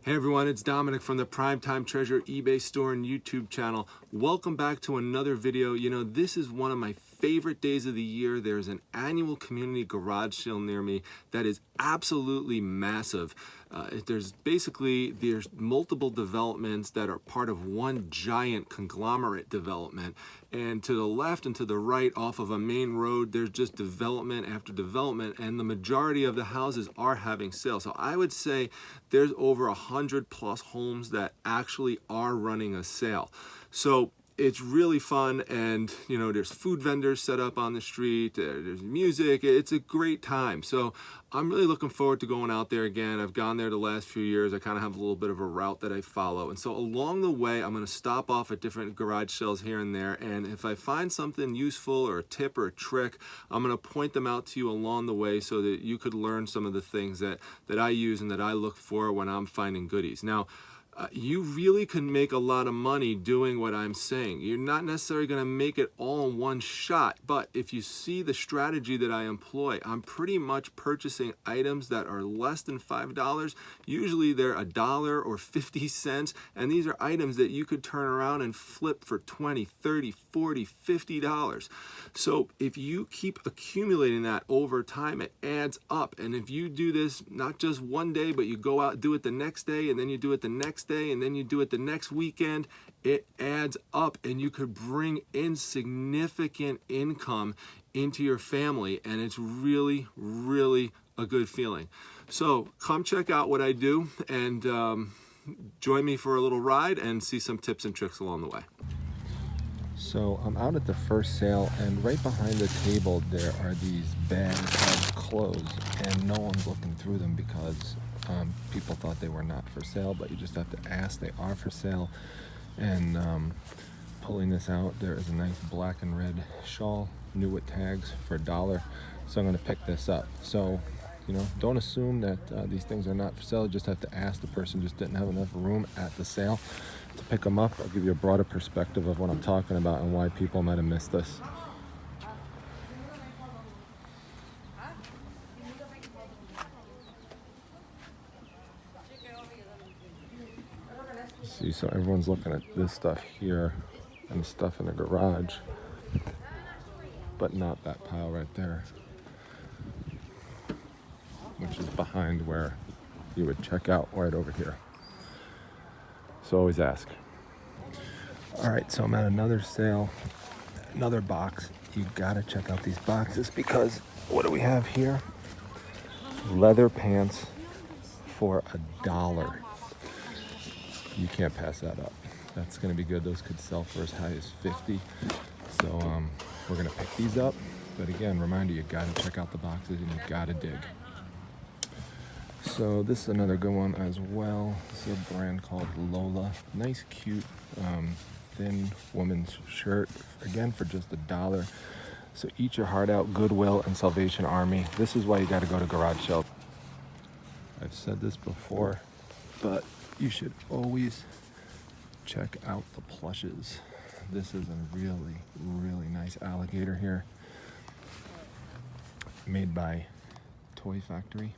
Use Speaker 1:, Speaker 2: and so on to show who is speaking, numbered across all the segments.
Speaker 1: Hey everyone, it's Dominic from the Primetime Treasure eBay store and YouTube channel. Welcome back to another video. You know, this is one of my favorite days of the year. There's an annual community garage sale near me that is absolutely massive. There's multiple developments that are part of one giant conglomerate development. And to the left and to the right off of a main road, there's just development after development, and the majority of the houses are having sales. So I would say there's over 100+ homes that actually are running a sale. So it's really fun, and you know, there's food vendors set up on the street, there's music, it's a great time. So I'm really looking forward to going out there again. I've gone there the last few years. I kind of have a little bit of a route that I follow, and so along the way I'm going to stop off at different garage sales here and there, and if I find something useful or a tip or a trick, I'm going to point them out to you along the way so that you could learn some of the things that I use and that I look for when I'm finding goodies. Now, you really can make a lot of money doing what I'm saying. You're not necessarily going to make it all in one shot, but if you see the strategy that I employ, I'm pretty much purchasing items that are less than $5. Usually they're $1 or 50 cents, and these are items that you could turn around and flip for $20, $30, $40, $50. So if you keep accumulating that over time, it adds up. And if you do this not just one day, but you go out and do it the next day, and then you do it the next day, and then you do it the next weekend, it adds up, and you could bring in significant income into your family, and it's really, really a good feeling. So come check out what I do, and join me for a little ride and see some tips and tricks along the way. So I'm out at the first sale, and right behind the table there are these bags of clothes, and no one's looking through them because people thought they were not for sale, but you just have to ask. They are for sale. And pulling this out, there is a nice black and red shawl, new with tags, for $1. So I'm going to pick this up. So, you know, don't assume that these things are not for sale. You just have to ask. The person just didn't have enough room at the sale to pick them up. I'll give you a broader perspective of what I'm talking about and why people might have missed this. See, so everyone's looking at this stuff here and stuff in the garage, but not that pile right there, which is behind where you would check out, right over here. So always ask. All right, so I'm at another sale, another box. You gotta check out these boxes, because what do we have here? Leather pants for $1. You can't pass that up. That's gonna be good. Those could sell for as high as 50. So we're gonna pick these up. But again, reminder, you gotta check out the boxes and you gotta dig. So this is another good one as well. This is a brand called Lola. Nice, cute, thin woman's shirt. Again, for just $1. So eat your heart out, Goodwill and Salvation Army. This is why you gotta go to garage sale. I've said this before, but you should always check out the plushes. This is a really, really nice alligator here, made by Toy Factory.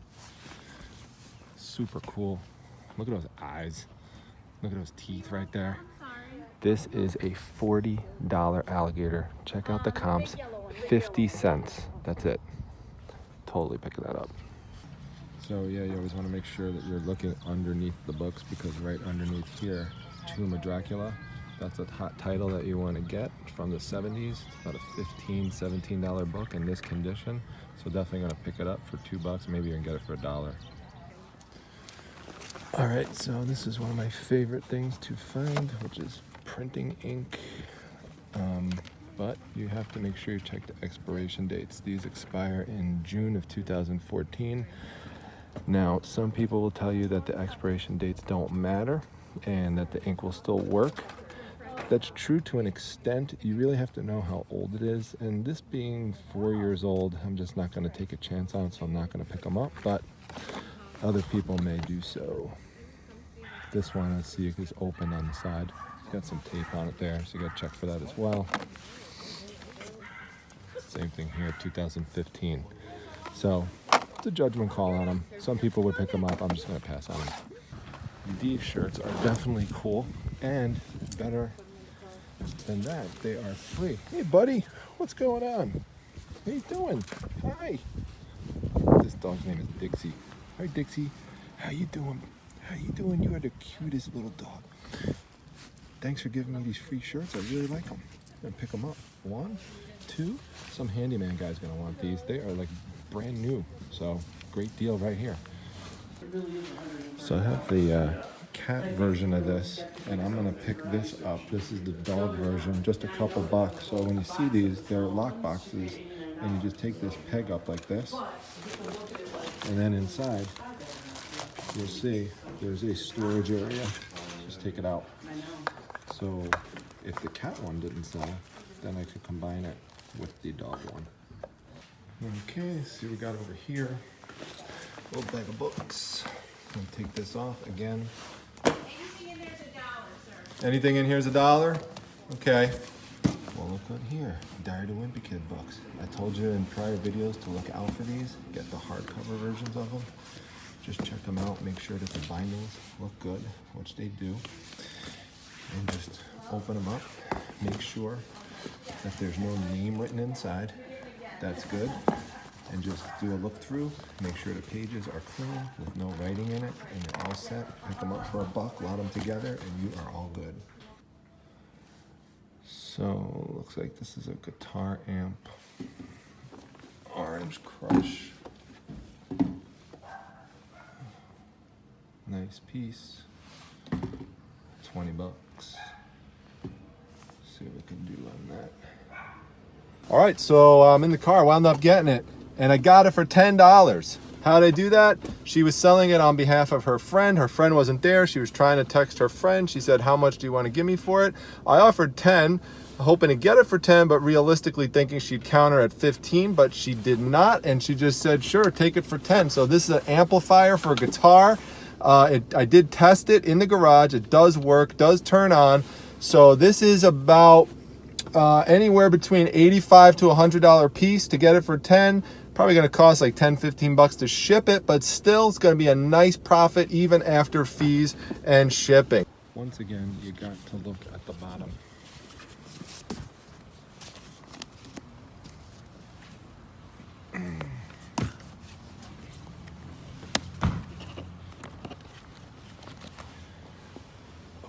Speaker 1: Super cool. Look at those eyes. Look at those teeth right there. This is a $40 alligator. Check out the comps. 50 cents. That's it. Totally picking that up. So yeah, you always want to make sure that you're looking underneath the books, because right underneath here, Tomb of Dracula, that's a hot title that you want to get from the 70s. It's about a $15, $17 book in this condition. So definitely going to pick it up for $2. Maybe you can get it for $1. All right, so this is one of my favorite things to find, which is printing ink. But you have to make sure you check the expiration dates. These expire in June of 2014. Now, some people will tell you that the expiration dates don't matter and that the ink will still work. That's true to an extent. You really have to know how old it is. And this being 4 years old, I'm just not going to take a chance on it, so I'm not going to pick them up. But other people may do so. This one, I see, is open on the side. It's got some tape on it there, so you got to check for that as well. Same thing here, 2015. So it's a judgment call on them. Some people would pick them up. I'm just going to pass on them. You these shirts are definitely cool, and better than that, they are free. Hey buddy, what's going on? How you doing? Hi. This dog's name is Dixie. Hi Dixie. How you doing? How you doing? You are the cutest little dog. Thanks for giving me these free shirts. I really like them. I'm gonna pick them up. 1, 2. Some handyman guy's gonna want these. They are like brand new. So great deal right here. So I have the cat version of this, and I'm gonna pick this up. This is the dog version, just a couple bucks. So when you see these, they're lock boxes, and you just take this peg up like this, and then inside you'll see there's a storage area. Just take it out. So if the cat one didn't sell, then I could combine it with the dog one. Okay, see what we got over here. Little bag of books. I'm gonna take this off again.
Speaker 2: Anything in there's $1, sir.
Speaker 1: Anything in here is $1? Okay. Well, look good here. Diary to Wimpy Kid books. I told you in prior videos to look out for these. Get the hardcover versions of them. Just check them out. Make sure that the bindings look good, which they do. And just open them up. Make sure that there's no name written inside. That's good. And just do a look through, make sure the pages are clean with no writing in it, and you're all set. Pick them up for $1, lot them together, and you are all good. So, looks like this is a guitar amp. Orange Crush. Nice piece. 20 bucks. See what we can do on that. All right, so I'm in the car, wound up getting it. And I got it for $10. How did I do that? She was selling it on behalf of her friend. Her friend wasn't there. She was trying to text her friend. She said, how much do you want to give me for it? I offered 10, hoping to get it for 10, but realistically thinking she'd counter at 15, but she did not. And she just said, sure, take it for 10. So this is an amplifier for a guitar. I did test it in the garage. It does work, does turn on. So this is about anywhere between $85 to $100 piece to get it for 10. Probably going to cost like 10-15 bucks to ship it, but still it's going to be a nice profit even after fees and shipping. Once again, you got to look at the bottom.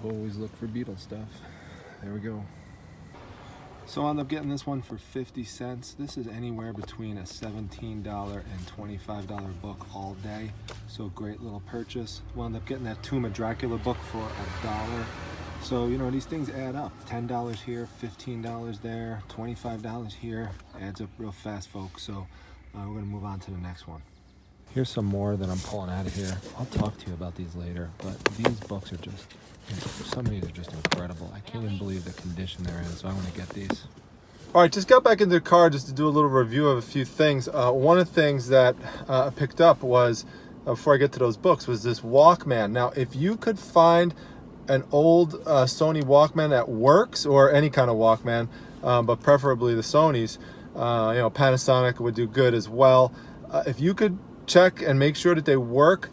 Speaker 1: Always look for Beatles stuff. There we go. So I ended up getting this one for 50 cents. This is anywhere between a $17 and $25 book all day. So great little purchase. Wound up getting that Tomb of Dracula book for $1. So, you know, these things add up. $10 here, $15 there, $25 here. Adds up real fast, folks. So we're gonna move on to the next one. Here's some more that I'm pulling out of here. I'll talk to you about these later, but these books are just, some of these are just incredible. I can't even believe the condition they're in, so I want to get these. All right, just got back into the car just to do a little review of a few things. One of the things that I picked up was, before I get to those books, was this Walkman. Now, if you could find an old Sony Walkman that works, or any kind of Walkman, but preferably the Sonys, you know, Panasonic would do good as well. If you could check and make sure that they work,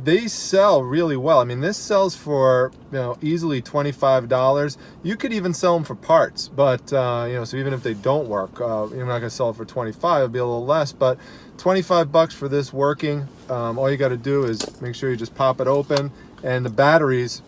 Speaker 1: they sell really well. I mean, this sells for, you know, easily $25. You could even sell them for parts, but you know, so even if they don't work, you're not gonna sell it for 25. It'll be a little less, but 25 bucks for this working. All you got to do is make sure you just pop it open, and the batteries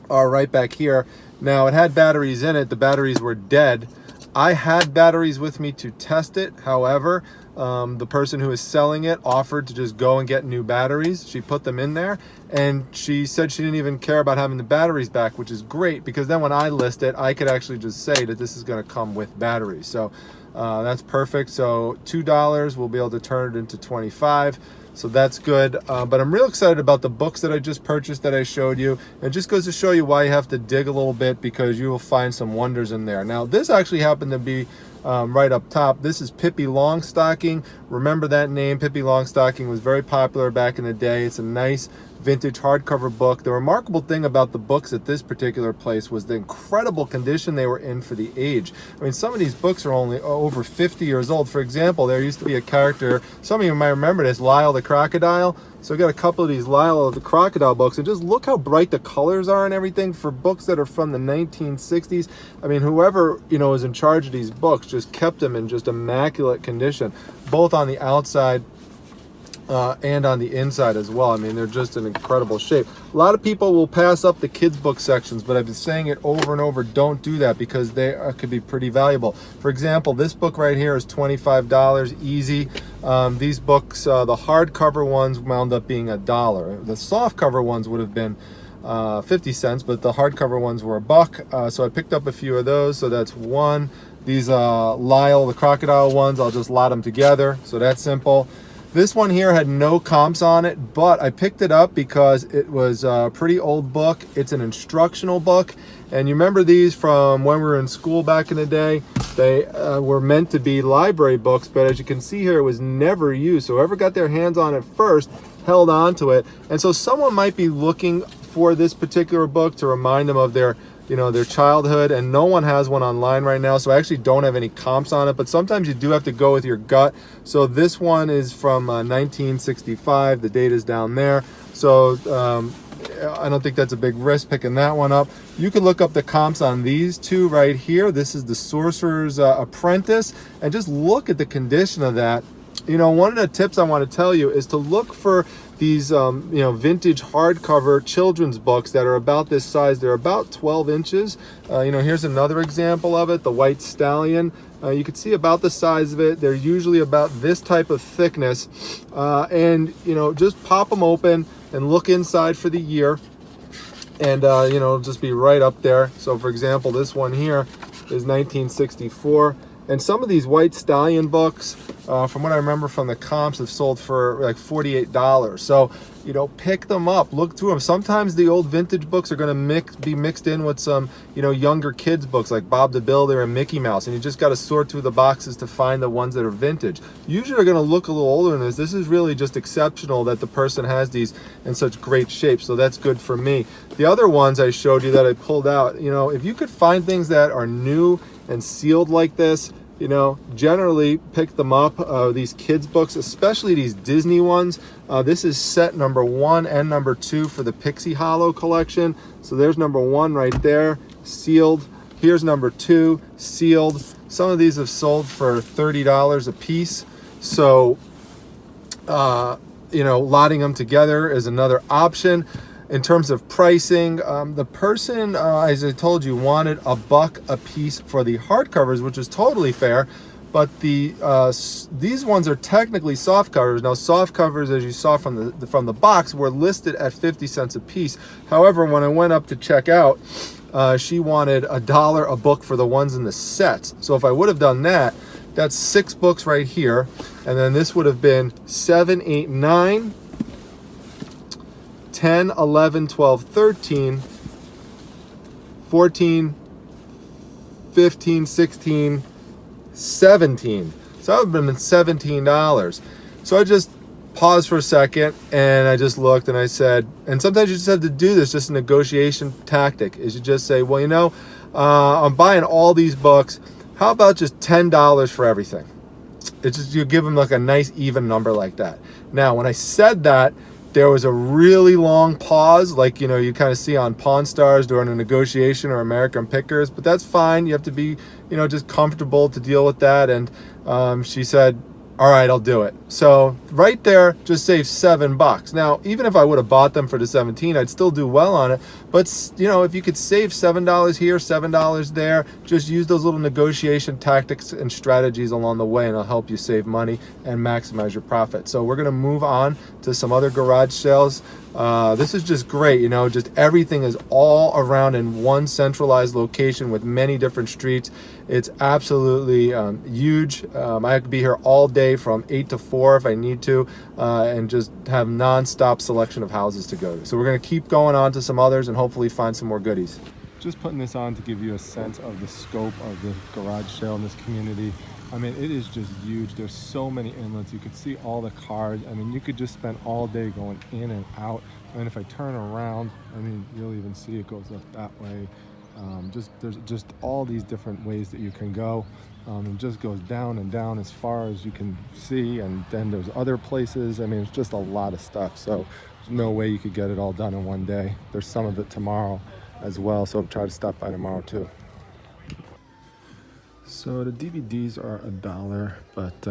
Speaker 1: are right back here. Now, it had batteries in it. The batteries were dead. I had batteries with me to test it. However, the person who is selling it offered to just go and get new batteries. She put them in there, and she said she didn't even care about having the batteries back, which is great, because then when I list it, I could actually just say that this is going to come with batteries. So that's perfect. So $2, we'll be able to turn it into 25. So that's good. But I'm real excited about the books that I just purchased that I showed you. It just goes to show you why you have to dig a little bit, because you will find some wonders in there. Now, this actually happened to be right up top. This is Pippi Longstocking. Remember that name? Pippi Longstocking was very popular back in the day. It's a nice vintage hardcover book. The remarkable thing about the books at this particular place was the incredible condition they were in for the age. I mean, some of these books are only over 50 years old. For example, there used to be a character, some of you might remember this, Lyle the Crocodile. So I got a couple of these Lyle the Crocodile books, and just look how bright the colors are and everything for books that are from the 1960s. I mean, whoever, you know, is in charge of these books just kept them in just immaculate condition, both on the outside and on the inside as well. I mean, they're just in incredible shape. A lot of people will pass up the kids book sections, but I've been saying it over and over, don't do that, because they could be pretty valuable. For example, this book right here is $25 easy. These books, the hardcover ones wound up being $1. The softcover ones would have been 50 cents, but the hardcover ones were $1. So I picked up a few of those. So that's one. These Lyle the Crocodile ones, I'll just lot them together. So that's simple. This one here had no comps on it, but I picked it up because it was a pretty old book. It's an instructional book. And you remember these from when we were in school back in the day? They were meant to be library books, but as you can see here, it was never used. So whoever got their hands on it first held on to it. And so someone might be looking for this particular book to remind them of their, you know, their childhood, and no one has one online right now, so I actually don't have any comps on it, but sometimes you do have to go with your gut. So this one is from 1965. The date is down there, so I don't think that's a big risk picking that one up. You can look up the comps on these two right here. This is the Sorcerer's Apprentice, and just look at the condition of that. You know, one of the tips I want to tell you is to look for these you know, vintage hardcover children's books that are about this size. They're about 12 inches. You know, here's another example of it, the White Stallion. You can see about the size of it. They're usually about this type of thickness. And, you know, just pop them open and look inside for the year. And, you know, just be right up there. So, for example, this one here is 1964. And some of these White Stallion books, from what I remember from the comps, have sold for like $48. So, you know, pick them up, look through them. Sometimes the old vintage books are going to be mixed in with some, you know, younger kids books like Bob the Builder and Mickey Mouse, and you just got to sort through the boxes to find the ones that are vintage. Usually they're going to look a little older than this. This is really just exceptional that the person has these in such great shape, so that's good for me. The other ones I showed you that I pulled out, you know, if you could find things that are new and sealed like this, you know, generally pick them up. These kids books, especially these Disney ones. This is set number 1 and number 2 for the Pixie Hollow collection. So there's number 1 right there, sealed. Here's number 2, sealed. Some of these have sold for $30 a piece. So, you know, lotting them together is another option. In terms of pricing, the person, as I told you, wanted $1 a piece for the hardcovers, which is totally fair. But these ones are technically soft covers. Now, soft covers, as you saw from the box, were listed at 50 cents a piece. However, when I went up to check out, she wanted $1 a book for the ones in the sets. So if I would have done that, that's 6 books right here, and then this would have been 7, 8, 9. 10, 11, 12, 13, 14, 15, 16, 17. So that would have been $17. So I just paused for a second and I just looked and I said, and sometimes you just have to do this, just a negotiation tactic, is you just say, well, you know, I'm buying all these books. How about just $10 for everything? It's just, you give them like a nice even number like that. Now, when I said that, there was a really long pause, like, you know, you kind of see on Pawn Stars during a negotiation or American Pickers, but that's fine. You have to be, you know, just comfortable to deal with that. And she said, all right, I'll do it. So right there, just save $7. Now, even if I would have bought them for the 17, I'd still do well on it. But, you know, if you could save $7 here, $7 there, just use those little negotiation tactics and strategies along the way, and it'll help you save money and maximize your profit. So we're going to move on to some other garage sales. This is just great, you know, just everything is all around in one centralized location with many different streets. It's absolutely huge. I could be here all day from 8 to 4 if I need to, and just have non-stop selection of houses to go to. So we're going to keep going on to some others and hopefully find some more goodies. Just putting this on to give you a sense of the scope of the garage sale in this community. I mean, it is just huge. There's so many inlets. You could see all the cars. I mean, you could just spend all day going in and out. And if I turn around, I mean, you'll even see it goes up that way. There's just all these different ways that you can go. It just goes down and down as far as you can see, and then there's other places. I mean, it's just a lot of stuff, so there's no way you could get it all done in one day. There's some of it tomorrow as well, so I'll try to stop by tomorrow too. So the DVDs are $1, but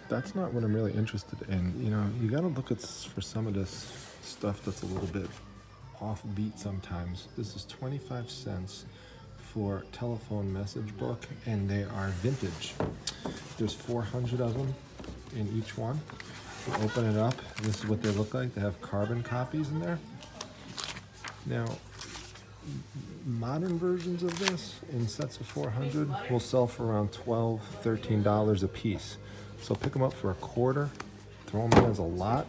Speaker 1: that's not what I'm really interested in. You know, you gotta look at for some of this stuff that's a little bit offbeat sometimes. This is 25 cents for telephone message book, and they are vintage. There's 400 of them in each one. You open it up, and this is what they look like. They have carbon copies in there. Now, modern versions of this in sets of 400 will sell for around $12, $13 a piece. So pick them up for $0.25, throw them in as a lot,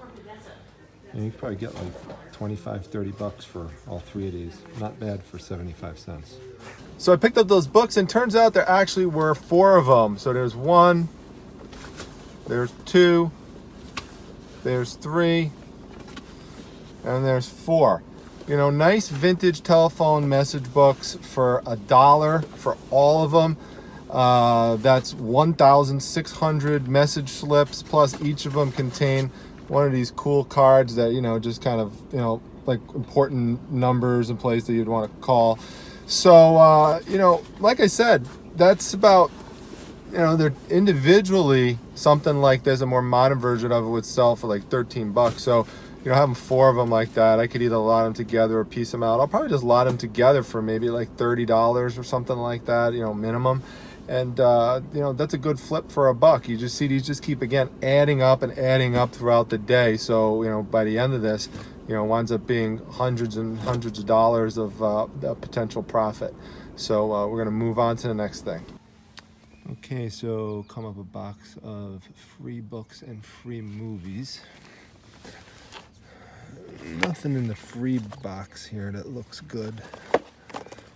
Speaker 1: and you can probably get like 25, 30 bucks for all 3 of these. Not bad for 75 cents. So I picked up those books, and turns out there actually were 4 of them. So there's 1, there's 2, there's 3, and there's 4. You know, nice vintage telephone message books for $1 for all of them. That's 1,600 message slips, plus each of them contain one of these cool cards that, you know, just kind of, you know, like important numbers and places that you'd want to call. So, you know, like I said, that's about, you know, they're individually something like this. A more modern version of it would sell for like 13 bucks. So, you know, having 4 of them like that, I could either lot them together or piece them out. I'll probably just lot them together for maybe like $30 or something like that, you know, minimum. And, you know, that's a good flip for $1. You just see these just keep, again, adding up and adding up throughout the day. So, you know, by the end of this, you know, winds up being hundreds and hundreds of dollars of potential profit. So we're going to move on to the next thing. Okay, so come up a box of free books and free movies. Nothing in the free box here that looks good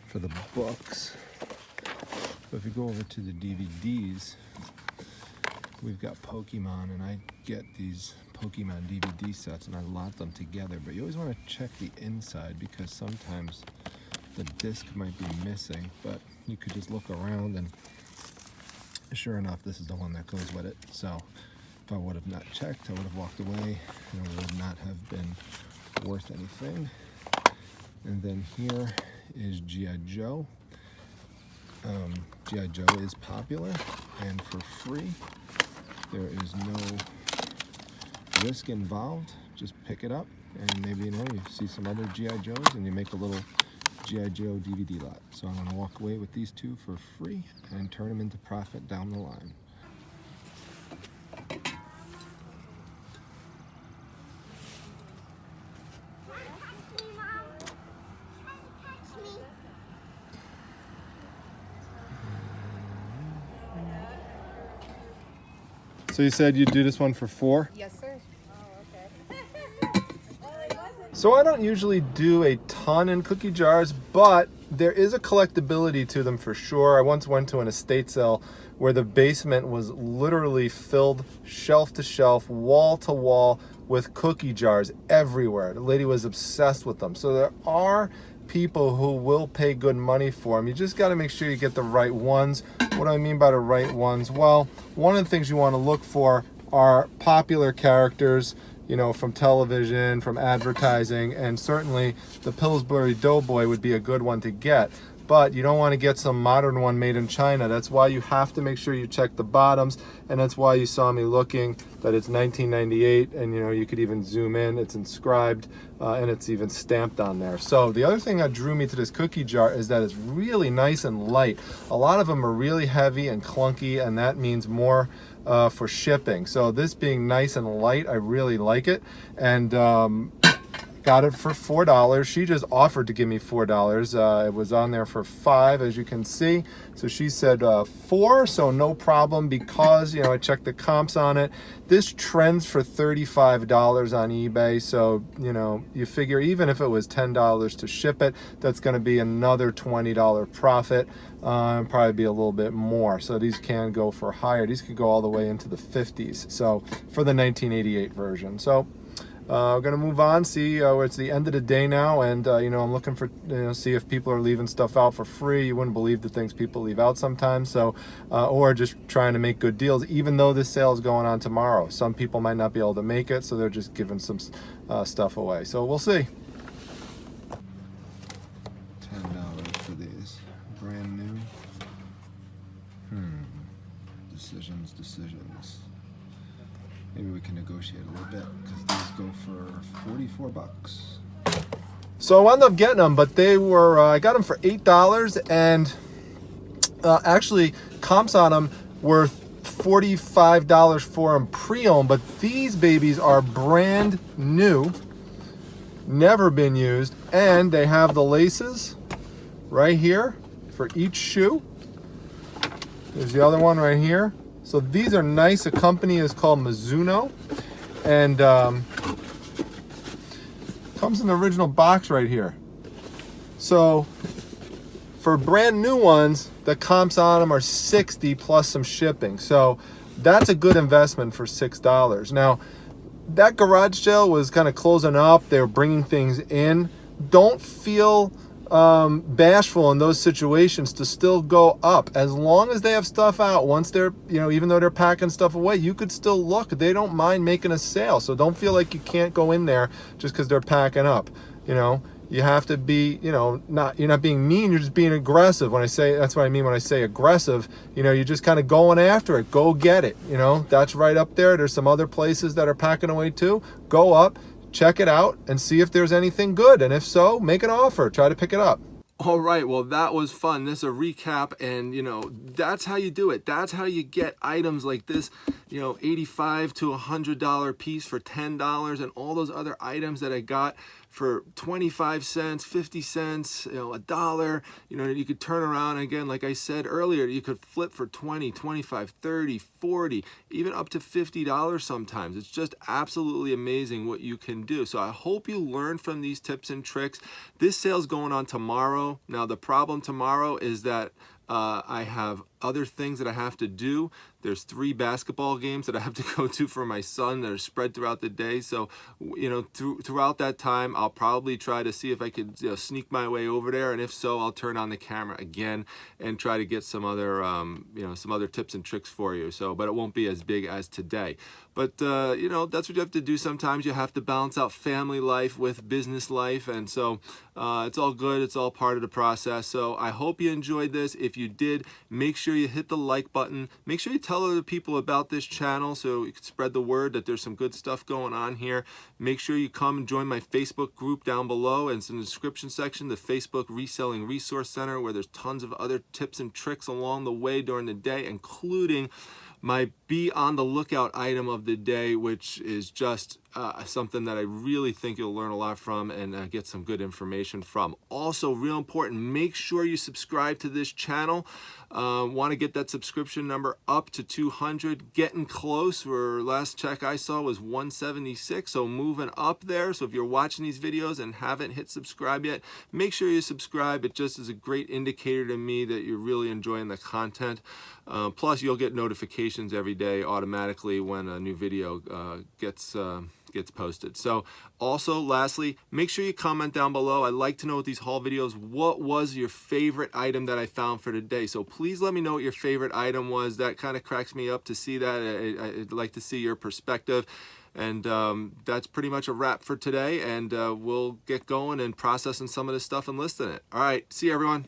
Speaker 1: for the books. But if you go over to the DVDs, we've got Pokemon, and I get these Pokemon DVD sets and I lot them together. But you always want to check the inside, because sometimes the disc might be missing, but you could just look around, and sure enough, this is the one that goes with it. So if I would have not checked, I would have walked away, and it would not have been worth anything. And then here is G.I. Joe. G.I. Joe is popular and for free. There is no risk involved. Just pick it up, and maybe, you know, you see some other G.I. Joes and you make a little G.I. Joe DVD lot. So I'm going to walk away with these 2 for free and turn them into profit down the line. So you said you'd do this one for 4?
Speaker 2: Yes, sir.
Speaker 1: So I don't usually do a ton in cookie jars, but there is a collectability to them for sure. I once went to an estate sale where the basement was literally filled shelf to shelf, wall to wall with cookie jars everywhere. The lady was obsessed with them. So there are people who will pay good money for them. You just got to make sure you get the right ones. What do I mean by the right ones? Well, one of the things you want to look for are popular characters, you know, from television, from advertising, and certainly the Pillsbury Doughboy would be a good one to get. But you don't want to get some modern one made in China. That's why you have to make sure you check the bottoms, and that's why you saw me looking that it's 1998, and you know, you could even zoom in, it's inscribed, and it's even stamped on there. So the other thing that drew me to this cookie jar is that it's really nice and light. A lot of them are really heavy and clunky, and that means more for shipping. So this being nice and light, I really like it. And got it for $4. She just offered to give me $4. It was on there for $5, as you can see. So she said 4, so no problem, because, you know, I checked the comps on it. This trends for $35 on eBay. So, you know, you figure even if it was $10 to ship it, that's going to be another $20 profit. Probably be a little bit more. So these can go for higher. These could go all the way into the 50s. So for the 1988 version. So
Speaker 3: we're gonna move on. See, it's the end of the day now, and you know, I'm looking for, see if people are leaving stuff out for free. You wouldn't believe the things people leave out sometimes. So, or just trying to make good deals, even though this sale is going on tomorrow. Some people might not be able to make it, so they're just giving some stuff away. So we'll see. $10 for these, brand new. Decisions. Maybe we can negotiate a little bit because these go for $44. So I wound up getting them, but they were I got them for $8, and actually comps on them were $45 for them pre-owned. But these babies are brand new, never been used, and they have the laces right here for each shoe. There's the other one right here. So these are nice. The company is called Mizuno, and comes in the original box right here. So for brand new ones, the comps on them are $60 plus some shipping. So that's a good investment for $6. Now, that garage sale was kind of closing up. They were bringing things in. Don't feel bashful in those situations to still go up. As long as they have stuff out, once they're, even though they're packing stuff away, you could still look. They don't mind making a sale. So don't feel like you can't go in there just because they're packing up. You have to be, you're not being mean, you're just being aggressive. That's what I mean when I say aggressive. You're just kind of going after it. Go get it. That's right up there. There's some other places that are packing away too. Go up, check it out, and see if there's anything good. And if so, make an offer. Try to pick it up.
Speaker 1: All right, well, that was fun. This is a recap, and that's how you do it. That's how you get items like this, $85 to $100 piece for $10, and all those other items that I got for 25 cents, 50 cents, $1. You could turn around again, like I said earlier, you could flip for 20, 25, 30, 40, even up to $50 sometimes. It's just absolutely amazing what you can do. So I hope you learn from these tips and tricks. This sale's going on tomorrow. Now, the problem tomorrow is that I have other things that I have to do. There's 3 basketball games that I have to go to for my son that are spread throughout the day. So, throughout that time, I'll probably try to see if I could sneak my way over there. And if so, I'll turn on the camera again and try to get some other, some other tips and tricks for you. So, but it won't be as big as today. But, that's what you have to do sometimes. You have to balance out family life with business life. And so it's all good. It's all part of the process. So I hope you enjoyed this. If you did, make sure you hit the like button. Make sure you tell other people about this channel so you can spread the word that there's some good stuff going on here. Make sure you come and join my Facebook group down below, and it's in the description section, the Facebook Reselling Resource Center, where there's tons of other tips and tricks along the way during the day, including my be on the lookout item of the day, which is just something that I really think you'll learn a lot from and get some good information from. Also, real important, make sure you subscribe to this channel. Want to get that subscription number up to 200, getting close. Where last check I saw was 176, so moving up there. So if you're watching these videos and haven't hit subscribe yet, make sure you subscribe. It just is a great indicator to me that you're really enjoying the content. Plus, you'll get notifications every day automatically when a new video gets posted. So also, lastly, make sure you comment down below. I'd like to know with these haul videos, what was your favorite item that I found for today? So please let me know what your favorite item was. That kind of cracks me up to see that. I'd like to see your perspective. And that's pretty much a wrap for today. And we'll get going and processing some of this stuff and listing it. All right. See you, everyone.